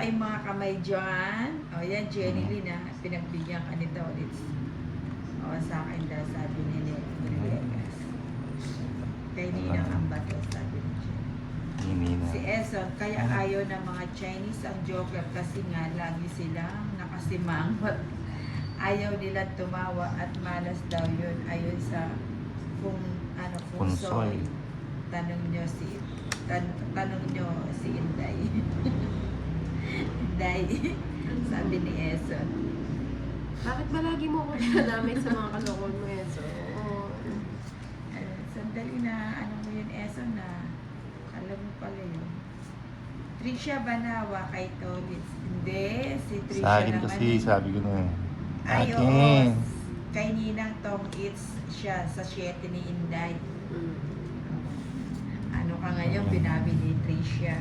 kay mga kamay dyan. O yan, Jenny Lynn ha. Pinagbigyan ka nito ulit. O sa akin daw, sabi ni Vegas. Kay Ninang Ambato, sabi ni Jenny. Hindi na. Si Eson, kaya ayaw ng mga Chinese ang Joker kasi nga lagi silang nakasimangot. Ayaw nila tumawa at malas daw yun. Ayon sa Punsoy. Tanong nyo si Inday. Inday, sabi ni Eson. Bakit ba lagi mo ako dinadamay sa mga kalokon mo yan? So, Sandali na, ano mo yun, Eson na, alam mo pala yun. Trisha Banawa kay Tolitz. Hindi, si Trisha Sa akin naman. kasi, sabi ko na eh. Ay, oo. Akin. Kay Ninang Tong It's siya sa 7 ni Inday. Ano ka ngayon, binabi ni Trisha.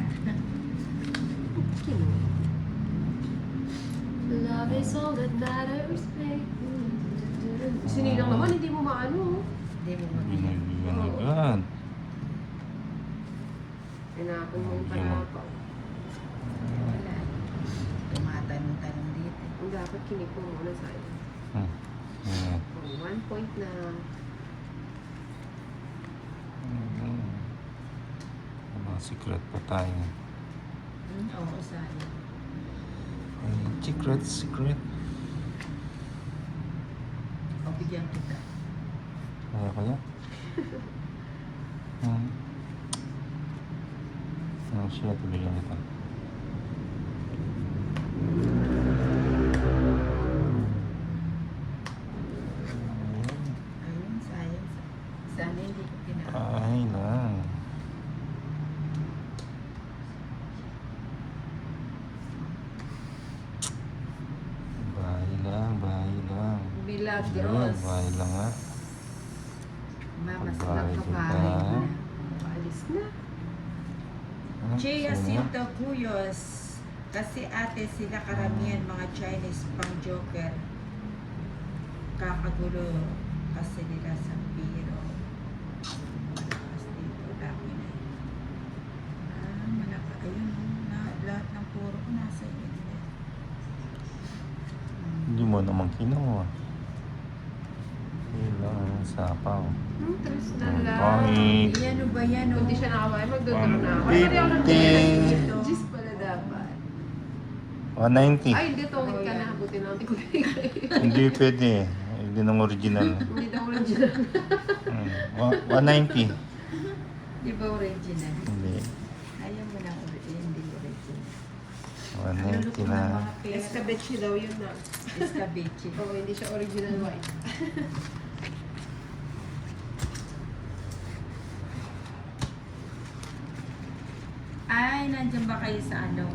Love is all that matters, babe. Sinilang naman, hindi mo maano. Hindi mo magiging. Binibigyan agad. Pinakon mo yung panapaw. Wala. Tumatanong-tanong dito. Ang dapat kinig mo muna sa'yo. Ayan. 1 point na. Mga secret pa tayo. Oo, sayang. Secret. O, bigyan kita. Kaya ko yan. Siya, tubigyan kita. Ayun, sayang. Sana hindi ko kinakain. Ay lang. Bahay lang. Milagros. Bahay lang nga. Mamas Bahay lang ka kabahay ba? na. Paalis na. Chia Sinto Cuyos. Kasi ate sila karamihan mga Chinese pang Joker. Kakagulo kasi nila sa biro. Malakas dito. Dami na yun. Ayun. Lahat ng puro ko nasa inyo. Hindi mo naman kinuha. Yun lang ang sapaw. Tres na lang. Pangit. Yan o ba yan o? Kung di siya nakaway, magdodoro na ako. Ay, 150. Gis pala dapat. 190. Ay, hindi, tungit ka na. Buti na hindi ko bigay. Hindi pwede. Hindi ng original. Hindi daw original. 190. Di ba original? Hindi. Ayaw mo na hindi original. 190 na. Escabeche daw yun na. Escabeche. Oo, hindi siya original white. Ay, nandiyan ba kayo sa ano?